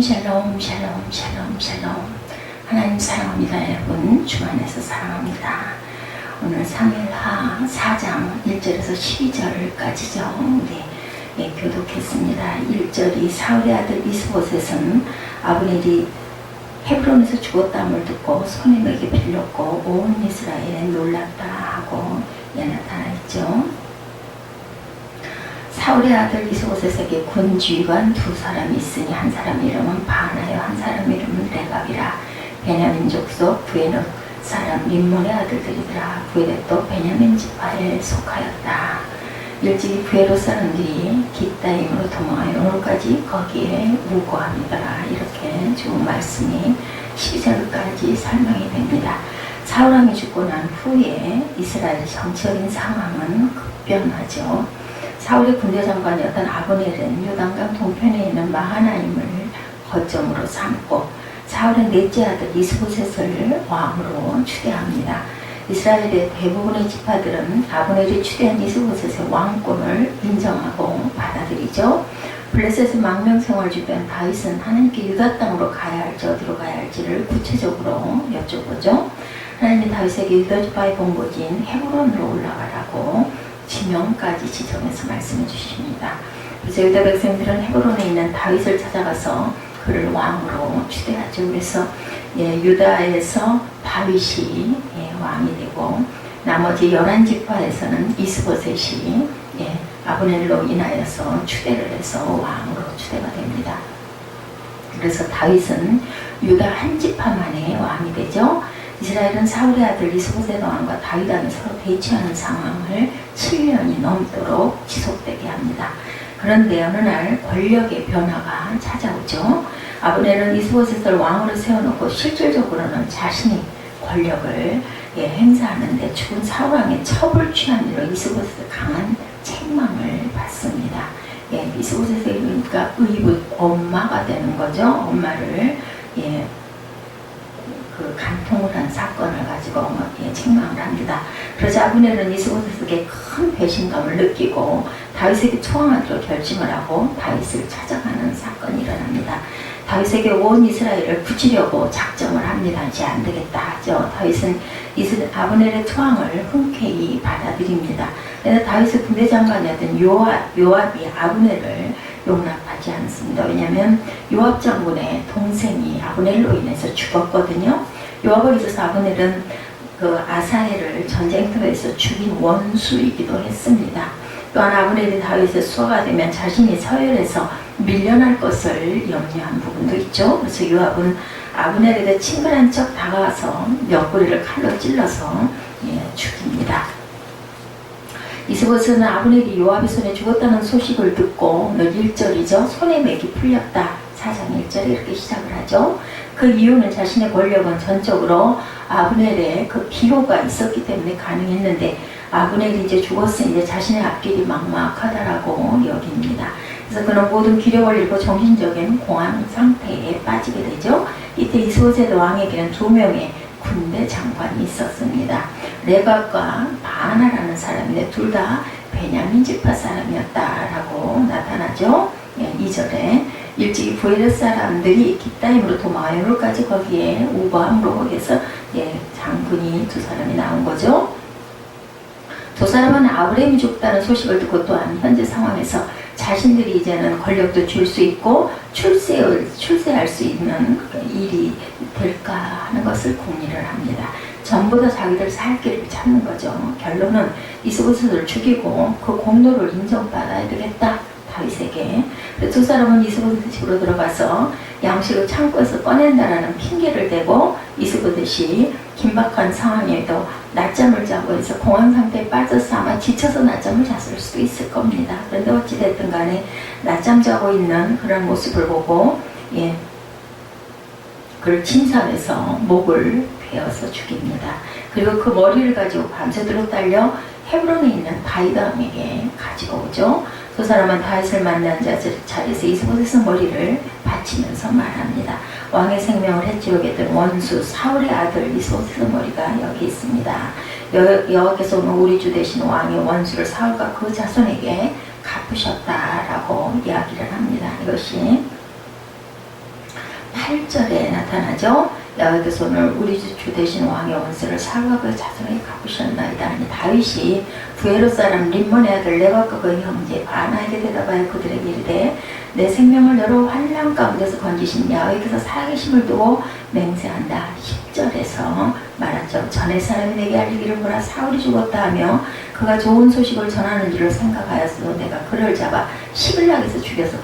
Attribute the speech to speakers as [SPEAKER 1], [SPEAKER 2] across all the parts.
[SPEAKER 1] 샬롬 샬롬 샬롬 샬롬 샬롬. 하나님 사랑합니다. 여러분 주 안에서 사랑합니다. 오늘 사무엘하 4장 1절에서 12절까지죠. 우리 교독했습니다. 1절이 사울의 아들 이스보셋은 아브넬이 헤브론에서 죽었다함을 듣고 손님에게 빌렸고 온 이스라엘에 놀랐다 하고 나타나있죠. 사울의 아들 이스보셋에게 군 지휘관 두 사람이 있으니 한 사람 이름은 바나요 한 사람 이름은 레갑이라. 베냐민 족속 부에노 사람 림몬의 아들들이더라. 부에도 베냐민 지파에 속하였다. 일찍이 부에로 사람들이 깃다임으로 도망하여 오늘까지 거기에 무고합니다. 이렇게 좋은 말씀이 12절까지 설명이 됩니다. 사울왕이 죽고 난 후에 이스라엘 정치적인 상황은 급변하죠. 사울의 군대 장관이었던 아브넬은 요단강 동편에 있는 마하나임을 거점으로 삼고 사울의 넷째 아들 이스보셋을 왕으로 추대합니다. 이스라엘의 대부분의 지파들은 아브넬이 추대한 이스보셋의 왕권을 인정하고 받아들이죠. 블레셋의 망명생활 주변 다윗은 하나님께 유다 땅으로 가야 할지 어디로 가야 할지를 구체적으로 여쭤보죠. 하나님이 다윗에게 유다 지파의 본거지인 헤브론으로 올라가라고 지명까지 지정해서 말씀해 주십니다. 그래서 유다 백성들은 헤브론에 있는 다윗을 찾아가서 그를 왕으로 추대하죠. 그래서 유다에서 다윗이 왕이 되고 나머지 11지파에서는 이스보셋이 아브넬로 인하여서 추대를 해서 왕으로 추대가 됩니다. 그래서 다윗은 유다 한 지파만의 왕이 되죠. 이스라엘은 사울의 아들 이스보셋 왕과 다윗 왕이 서로 대치하는 상황을 7년이 넘도록 지속되게 합니다. 그런데 어느 날 권력의 변화가 찾아오죠. 아브넬은 이스보셋을 왕으로 세워놓고 실질적으로는 자신이 권력을 행사하는데 죽은 사울 왕의 첩을 취한 일로 이스보셋의 강한 책망을 받습니다. 이스보셋의 그러니까 의붓 엄마가 되는 거죠. 엄마를 간통을 한 사건을 가지고 책망을 합니다. 그러자 아브넬은 이스보셋에게 큰 배신감을 느끼고 다윗에게 초항하기로 결심을 하고 다윗을 찾아가는 사건이 일어납니다. 다윗에게 온 이스라엘을 붙이려고 작정을 합니다. 이제 안 되겠다 하죠. 다윗은 아브넬의 초항을 흔쾌히 받아들입니다. 그래서 다윗의 군대 장관이었던 요압이 아브넬을 용납하지 않습니다. 왜냐하면 요압 장군의 동생이 아브넬로 인해서 죽었거든요. 요압을 있어서 아브넬은 그 아사헬을 전쟁터에서 죽인 원수이기도 했습니다. 또한 아브넬이 다윗의 수하가 되면 자신이 서열에서 밀려날 것을 염려한 부분도 있죠. 그래서 요압은 아브넬에게 친근한 척 다가와서 옆구리를 칼로 찔러서 죽입니다. 이스보셋은 아브넬이 요압의 손에 죽었다는 소식을 듣고 1절이죠. 손에 맥이 풀렸다. 4장 1절에 이렇게 시작을 하죠. 그 이유는 자신의 권력은 전적으로 아브넬의 그 기호가 있었기 때문에 가능했는데 아브넬이 이제 죽었으니 이제 자신의 앞길이 막막하다라고 여깁니다. 그래서 그는 모든 기력을 잃고 정신적인 공황 상태에 빠지게 되죠. 이때 이스보셋 왕에게는 2명의 군대 장관이 있었습니다. 레갑과 바나라는 사람인데 둘 다 베냐민 지파 사람이었다라고 나타나죠. 2절에 일찍이 부에르 사람들이 깃다임으로 도망하여 오늘까지 거기에 우거함으로 해서 장군이 2사람이 나온 거죠. 2사람은 아브라함이 죽었다는 소식을 듣고 또한 현재 상황에서 자신들이 이제는 권력도 줄 수 있고 출세할 수 있는 일이 될까 하는 것을 궁리를 합니다. 전부 다 자기들 살 길을 찾는 거죠. 결론은 이스보셋을 죽이고 그 공로를 인정받아야 되겠다. 다윗에게. 2사람은 이스보셋 집으로 들어가서 양식을 창고에서 꺼낸다라는 핑계를 대고 이스보셋이 긴박한 상황에도 낮잠을 자고 해서 공황 상태에 빠져서 아마 지쳐서 낮잠을 잤을 수도 있을 겁니다. 그런데 어찌됐든 간에 낮잠 자고 있는 그런 모습을 보고 그를 침상에서 목을 베어서 죽입니다. 그리고 그 머리를 가지고 밤새도록 달려 헤브론에 있는 다윗 왕에게 가지고 오죠. 2사람은 다윗을 만난 자리에서 이스보셋의 머리를 바치면서 말합니다. 왕의 생명을 해치우게 원수 사울의 아들 이스보셋의 머리가 여기 있습니다. 여호와께서 오늘 우리 주 되신 왕의 원수를 사울과 그 자손에게 갚으셨다라고 이야기를 합니다. 이것이 8절에 나타나죠. 야훼께서 오늘 우리 주 되신 왕의 원수를 사울과 그 자손에게 갚으셨나이다 하니 다윗이 부에롯 사람 림몬의 아들 레갑과 그 형제 바나에게 대답하여 그들에게 이르되 내 생명을 여러 환난 가운데서 건지신 야훼께서 살아계심을 두고 맹세한다. 10절에서 말하죠. 전에 사람이 내게 알리기를 보라 사울이 죽었다 하며 그가 좋은 소식을 전하는 줄을 생각하였어도 내가 그를 잡아 시글락에서 죽여서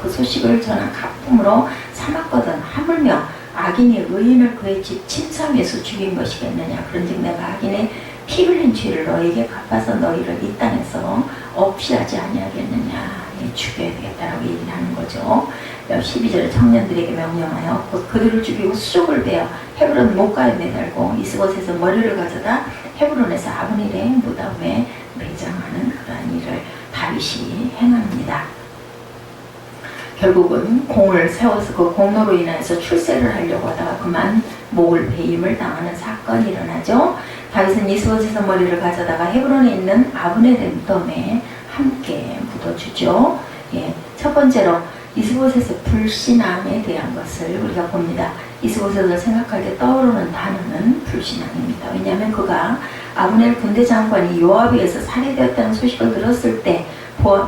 [SPEAKER 1] 그 소식을 전한 가품으로 삼았거든. 하물며 악인이 의인을 그의 집 침상에서 죽인 것이겠느냐. 그런즉 내가 악인의 피 흘린 죄를 너에게 갚아서 너희를 이 땅에서 없이 하지 아니하겠느냐. 죽여야 되겠다라고 얘기를 하는 거죠. 12절에 청년들에게 명령하여 그들을 죽이고 수족을 베어 헤브론 목가에 매달고 이스봇에서 머리를 가져다 헤브론에서 아브넬의 무덤에 매장하는 그러한 일을 다윗이 행합니다. 결국은 공을 세워서 그 공로로 인해서 출세를 하려고 하다가 그만 목을 베임을 당하는 사건이 일어나죠. 다윗은 이스봇에서 머리를 가져다가 헤브론에 있는 아브넬의 무덤에 함께 묻어주죠. 첫 번째로 이스봇에서 불신앙에 대한 것을 우리가 봅니다. 이스봇을 생각할 때 떠오르는 단어는 불신앙입니다. 왜냐하면 그가 아브넬 군대 장관이 요압에 의해서 살해되었다는 소식을 들었을 때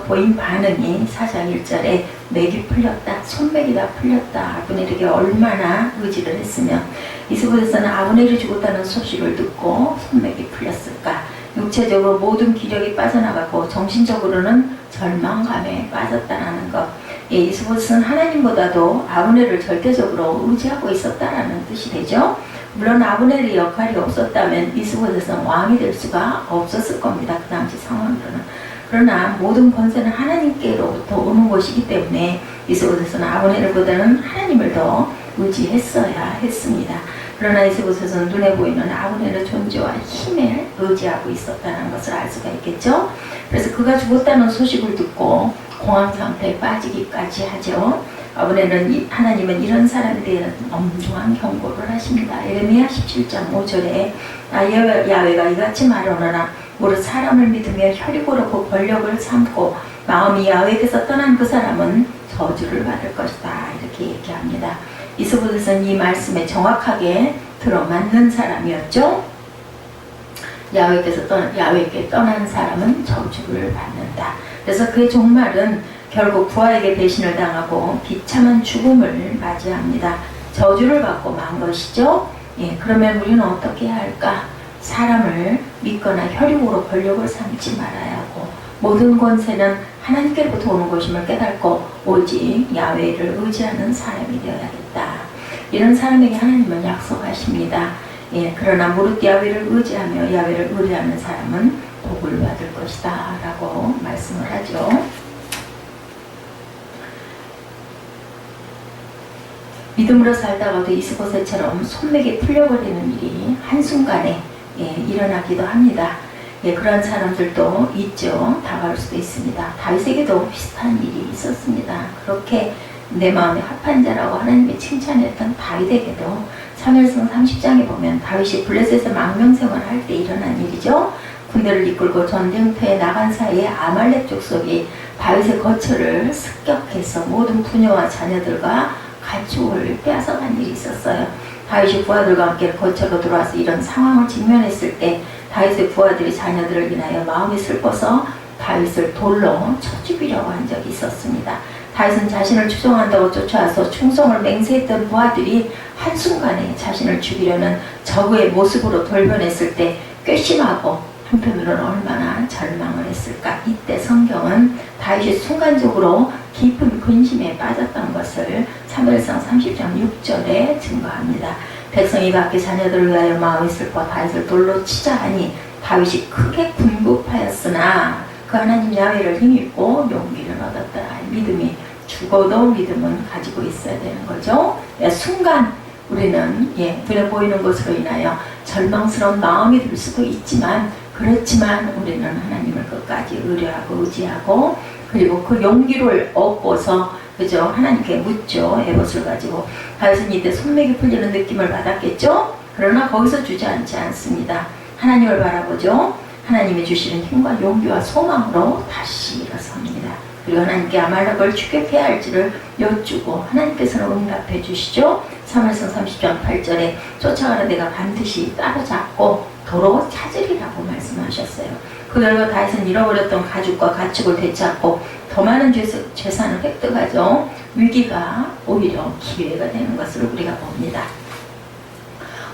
[SPEAKER 1] 보인 반응이 4장 1절에 맥이 풀렸다, 손맥이 다 풀렸다. 아브넬에게 얼마나 의지를 했으면 이스봇에서는 아브넬이 죽었다는 소식을 듣고 손맥이 풀렸을까. 육체적으로 모든 기력이 빠져나가고 정신적으로는 절망감에 빠졌다는 것. 이스봇은 하나님보다도 아브넬을 절대적으로 의지하고 있었다라는 뜻이 되죠. 물론 아브넬의 역할이 없었다면 이스봇에서는 왕이 될 수가 없었을 겁니다. 그 당시 상황으로는. 그러나 모든 권세는 하나님께로부터 오는 것이기 때문에 이스봇에서는 아브넬보다는 하나님을 더 의지했어야 했습니다. 그러나 이스봇에서는 눈에 보이는 아브넬의 존재와 힘에 의지하고 있었다는 것을 알 수가 있겠죠. 그래서 그가 죽었다는 소식을 듣고 공황 상태에 빠지기까지 하죠. 하나님은 이런 사람에 대한 엄중한 경고를 하십니다. 예레미야 17장 5절에 야훼가 이같이 말하노라 무릇 사람을 믿으며 혈이 고르고 권력을 삼고 마음이 야훼께서 떠난 그 사람은 저주를 받을 것이다. 이렇게 얘기합니다. 이스봇에서는 이 말씀에 정확하게 들어맞는 사람이었죠. 야훼께 떠난 사람은 저주를 받는다. 그래서 그의 종말은 결국 부하에게 배신을 당하고 비참한 죽음을 맞이합니다. 저주를 받고 만 것이죠. 그러면 우리는 어떻게 해야 할까? 사람을 믿거나 혈육으로 권력을 삼지 말아야 하고 모든 권세는 하나님께로부터 오는 것임을 깨닫고 오직 야훼를 의지하는 사람이 되어야겠다. 이런 사람에게 하나님은 약속하십니다. 그러나 무릇 야훼를 의지하며 야훼를 의뢰하는 사람은 복을 받을 것이다 라고 말씀을 하죠. 믿음으로 살다가도 이스봇처럼 손맥이 풀려버리는 일이 한순간에 일어나기도 합니다. 그런 사람들도 있죠. 다가올 수도 있습니다. 다윗에게도 비슷한 일이 있었습니다. 그렇게 내 마음에 합한 자라고 하나님이 칭찬했던 다윗에게도 사무엘상 30장에 보면 다윗이 블레셋에서 망명생활을 할 때 일어난 일이죠. 군대를 이끌고 전쟁터에 나간 사이에 아말렉 족속이 다윗의 거처를 습격해서 모든 부녀와 자녀들과 가축을 빼앗아간 일이 있었어요. 다윗이 부하들과 함께 거처로 들어와서 이런 상황을 직면했을 때 다윗의 부하들이 자녀들을 인하여 마음이 슬퍼서 다윗을 돌로 쳐 죽이려고 한 적이 있었습니다. 다윗은 자신을 추종한다고 쫓아와서 충성을 맹세했던 부하들이 한순간에 자신을 죽이려는 적의 모습으로 돌변했을 때 괘씸하고 한편으로는 얼마나 절망을 했을까. 이때 성경은 다윗이 순간적으로 깊은 근심에 빠졌던 것을 사무엘상 30장 6절에 증거합니다. 백성이 각기 자녀들을 위하여 마음이 슬퍼 다윗을 돌로 치자 하니 다윗이 크게 궁급하였으나 그 하나님 야훼를 힘입고 용기를 얻었더라. 믿음이 죽어도 믿음은 가지고 있어야 되는 거죠. 순간 우리는 눈에 보이는 것으로 인하여 절망스러운 마음이 들 수도 있지만 그렇지만 우리는 하나님을 끝까지 의뢰하고 의지하고 그리고 그 용기를 얻고서 그죠? 하나님께 묻죠. 에봇을 가지고. 다윗은 이때 손맥이 풀리는 느낌을 받았겠죠? 그러나 거기서 주저앉지 않습니다. 하나님을 바라보죠. 하나님이 주시는 힘과 용기와 소망으로 다시 일어섭니다. 그리고 하나님께 아말렉을 추격해야 할지를 여쭈고 하나님께서는 응답해 주시죠. 사무엘상 30장 8절에 쫓아가는 내가 반드시 따라잡고 도로 찾으리라고 말씀하셨어요. 그 결과 다윗은 잃어버렸던 가죽과 가축을 되찾고 더 많은 재산을 획득하죠. 위기가 오히려 기회가 되는 것을 우리가 봅니다.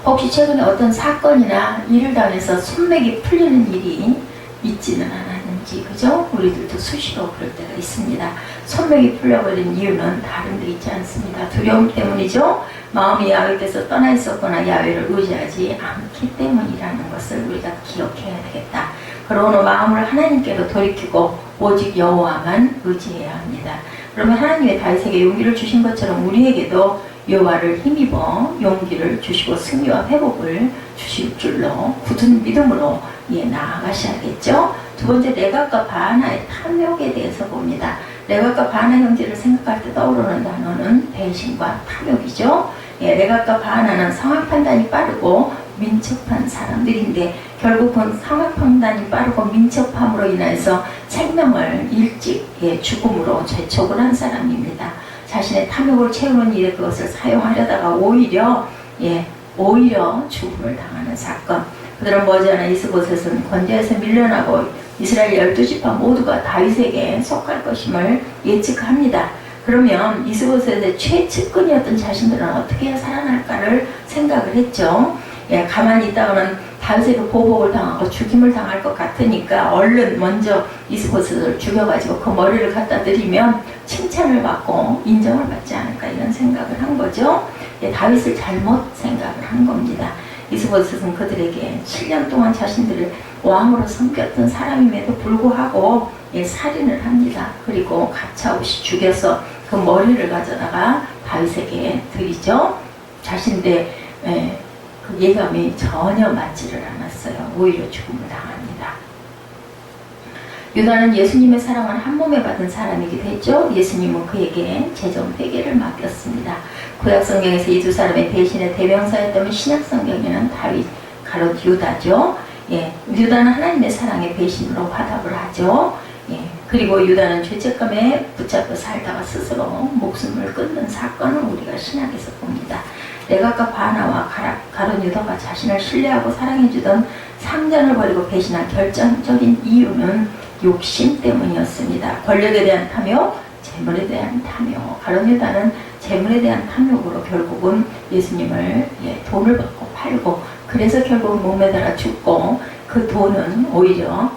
[SPEAKER 1] 혹시 최근에 어떤 사건이나 일을 당해서 손맥이 풀리는 일이 있지는 않았는지, 그죠? 우리들도 수시로 그럴 때가 있습니다. 손맥이 풀려버린 이유는 다른 데 있지 않습니다. 두려움 때문이죠. 마음이 야훼께서 떠나 있었거나 야훼를 의지하지 않기 때문이라는 것을 우리가 기억해야 되겠다. 그러므로 마음을 하나님께로 돌이키고 오직 여호와만 의지해야 합니다. 그러면 하나님의 다윗에게 용기를 주신 것처럼 우리에게도 여호와를 힘입어 용기를 주시고 승리와 회복을 주실 줄로 굳은 믿음으로 나아가셔야겠죠. 두 번째, 레갑과 바하나의 탐욕에 대해서 봅니다. 레갑과 바하나 형제를 생각할 때 떠오르는 단어는 배신과 탐욕이죠. 레갑과 바하나는 상황 판단이 빠르고 민첩한 사람들인데 결국은 상황 판단이 빠르고 민첩함으로 인해서 생명을 일찍 죽음으로 재촉을 한 사람입니다. 자신의 탐욕을 채우는 일에 그것을 사용하려다가 오히려 죽음을 당하는 사건. 그들은 머지않아 이스보셋은 권좌에서 밀려나고 이스라엘 12지파 모두가 다윗에게 속할 것임을 예측합니다. 그러면 이스보셋의 최측근이었던 자신들은 어떻게 해야 살아날까를 생각을 했죠. 가만히 있다가는 다윗에게 보복을 당하고 죽임을 당할 것 같으니까 얼른 먼저 이스보셋을 죽여가지고 그 머리를 갖다 드리면 칭찬을 받고 인정을 받지 않을까, 이런 생각을 한 거죠. 다윗을 잘못 생각을 한 겁니다. 이스보셋은 그들에게 7년 동안 자신들을 왕으로 섬겼던 사람임에도 불구하고 살인을 합니다. 그리고 가차없이 죽여서 그 머리를 가져다가 다윗에게 드리죠. 자신들의 그 예감이 전혀 맞지를 않았어요. 오히려 죽음을 당합니다. 유다는 예수님의 사랑을 한 몸에 받은 사람이기도 했죠. 예수님은 그에게 재정 회개를 맡겼습니다. 구약 성경에서 이 두 사람의 배신의 대명사였다면 신약 성경에는 다윗, 가롯 유다죠. 유다는 하나님의 사랑의 배신으로 화답을 하죠. 그리고 유다는 죄책감에 붙잡혀 살다가 스스로 목숨을 끊는 사건을 우리가 신약에서 봅니다. 레갑과 바하나와 가룟 유다가 자신을 신뢰하고 사랑해주던 상전을 버리고 배신한 결정적인 이유는 욕심 때문이었습니다. 권력에 대한 탐욕, 재물에 대한 탐욕. 가룟 유다는 재물에 대한 탐욕으로 결국은 예수님을 돈을 받고 팔고, 그래서 결국 몸에 달아 죽고, 그 돈은 오히려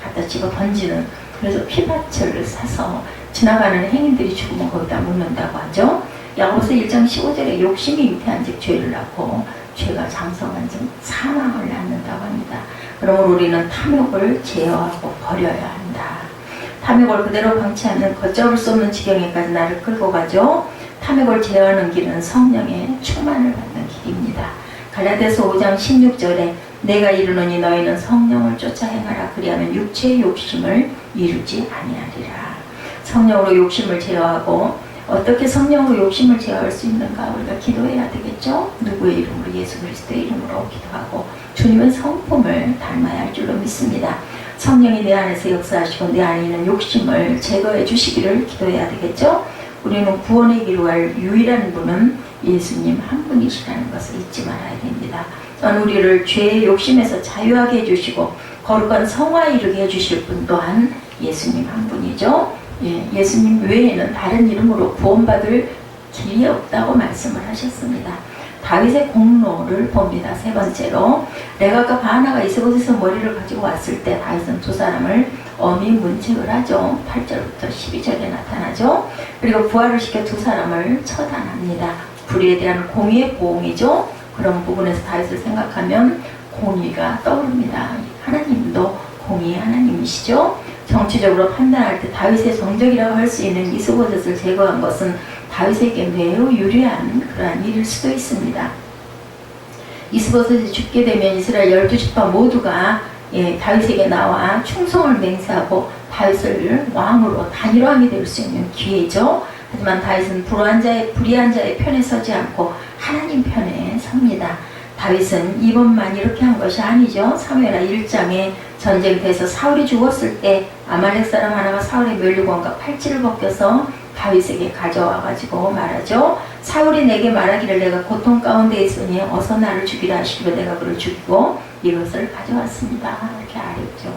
[SPEAKER 1] 갖다 집어 던지는, 그래서 피밭을 사서 지나가는 행인들이 죽으면 거기다 묻는다고 하죠. 야고보서 1장 15절에 욕심이 잉태한즉 죄를 낳고 죄가 장성한즉 사망을 낳는다고 합니다. 그러므로 우리는 탐욕을 제어하고 버려야 한다. 탐욕을 그대로 방치하면 걷잡을 수 없는 지경에까지 나를 끌고 가죠. 탐욕을 제어하는 길은 성령의 충만을 받는 길입니다. 갈라디아서 5장 16절에 내가 이르노니 너희는 성령을 쫓아 행하라. 그리하면 육체의 욕심을 이루지 아니하리라. 성령으로 욕심을 제어하고, 어떻게 성령으로 욕심을 제어할 수 있는가? 우리가 기도해야 되겠죠? 누구의 이름으로? 예수 그리스도의 이름으로 기도하고 주님의 성품을 닮아야 할 줄로 믿습니다. 성령이 내 안에서 역사하시고 내 안에 있는 욕심을 제거해 주시기를 기도해야 되겠죠? 우리는 구원의 길을 갈 유일한 분은 예수님 한 분이시라는 것을 잊지 말아야 됩니다. 또한 우리를 죄의 욕심에서 자유하게 해주시고 거룩한 성화에 이르게 해주실 분 또한 예수님 한 분이죠. 예수님 외에는 다른 이름으로 구원받을 길이 없다고 말씀을 하셨습니다. 다윗의 공로를 봅니다. 세 번째로, 레갑과 바하나가 이스보셋의 머리를 가지고 왔을 때 다윗은 두 사람을 엄히 문책을 하죠. 8절부터 12절에 나타나죠. 그리고 부활을 시켜 두 사람을 처단합니다. 불의에 대한 공의의 보응이죠. 그런 부분에서 다윗을 생각하면 공의가 떠오릅니다. 하나님도 공의의 하나님이시죠. 정치적으로 판단할 때 다윗의 정적이라고 할 수 있는 이스보셋을 제거한 것은 다윗에게 매우 유리한 그러한 일일 수도 있습니다. 이스보셋이 죽게 되면 이스라엘 12지파 모두가 다윗에게 나와 충성을 맹세하고 다윗을 왕으로 단일왕이 될 수 있는 기회죠. 하지만 다윗은 불의한 자의 편에 서지 않고 하나님 편에 섭니다. 다윗은 이번만 이렇게 한 것이 아니죠. 사무엘하 1장에 전쟁터에서 사울이 죽었을 때 아말렉 사람 하나가 사울의 면류관과 팔찌를 벗겨서 다윗에게 가져와가지고 말하죠. 사울이 내게 말하기를 내가 고통 가운데 있으니 어서 나를 죽이라 하시기로 내가 그를 죽이고 이것을 가져왔습니다. 이렇게 아뢰죠.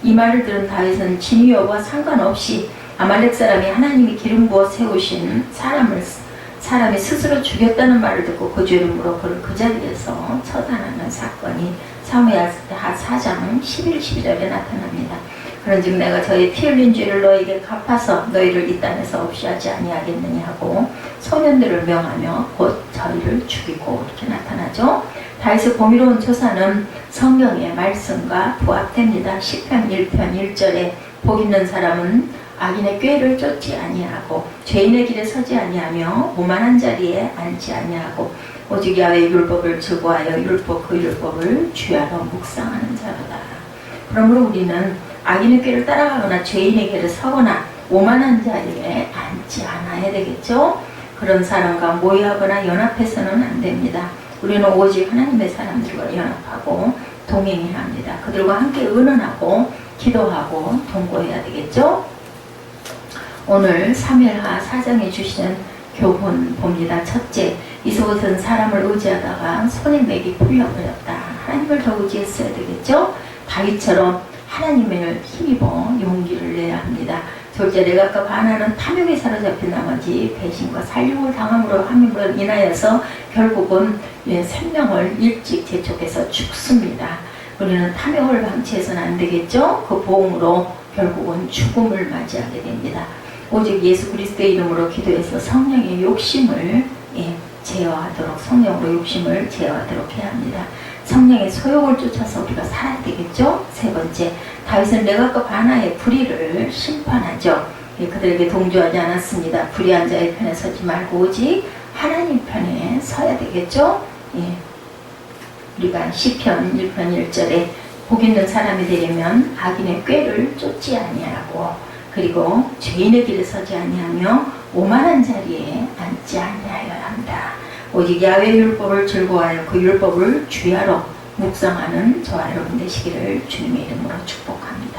[SPEAKER 1] 이 말을 들은 다윗은 진위 여부와 상관없이 아말렉 사람이 하나님이 기름 부어 세우신 사람이 스스로 죽였다는 말을 듣고 그 죄를 물어 그를 그 자리에서 처단하는 사건이 사무엘하 4장 11, 12절에 나타납니다. 그런즉 내가 저의 피 흘린 죄를 너에게 갚아서 너희를 이 땅에서 없이 하지 아니하겠느냐 하고 소년들을 명하며 곧 저희를 죽이고 이렇게 나타나죠. 다윗의 공의로운 조사는 성경의 말씀과 부합됩니다. 시편 1편 1절에 복 있는 사람은 악인의 꾀를 쫓지 아니하고 죄인의 길에 서지 아니하며 오만한 자리에 앉지 아니하고 오직 야훼의 율법을 즐거워하여 그 율법을 주야로 묵상하는 자로다. 그러므로 우리는 악인의 꾀를 따라가거나 죄인의 길에 서거나 오만한 자리에 앉지 않아야 되겠죠. 그런 사람과 모의하거나 연합해서는 안 됩니다. 우리는 오직 하나님의 사람들과 연합하고 동행해야 합니다. 그들과 함께 의논하고 기도하고 동거해야 되겠죠. 오늘 사무엘하 4장에 주시는 교훈 봅니다. 첫째, 이스봇은 사람을 의지하다가 손에 맥이 풀려버렸다. 하나님을 더 의지했어야 되겠죠. 다윗처럼 하나님을 힘입어 용기를 내야 합니다. 둘째, 레갑과 바나는 탐욕에 사로잡힌 나머지 배신과 살육을 당함으로 함으로 인하여서 결국은 생명을 일찍 재촉해서 죽습니다. 우리는 탐욕을 방치해서는 안 되겠죠. 그 보응으로 결국은 죽음을 맞이하게 됩니다. 오직 예수 그리스도의 이름으로 기도해서 성령의 욕심을 제어하도록, 성령으로 욕심을 제어하도록 해야 합니다. 성령의 소욕을 쫓아서 우리가 살아야 되겠죠. 세 번째, 다윗은 레갑과 바나의 불의를 심판하죠. 그들에게 동조하지 않았습니다. 불의한 자의 편에 서지 말고 오직 하나님 편에 서야 되겠죠. 우리가 시편 1편 1절에 복 있는 사람이 되려면 악인의 꾀를 쫓지 아니하고 그리고 죄인의 길에 서지 아니하며 오만한 자리에 앉지 아니하여야 한다. 오직 야훼의 율법을 즐거워하여 그 율법을 주야로 묵상하는 저와 여러분 되시기를 주님의 이름으로 축복합니다.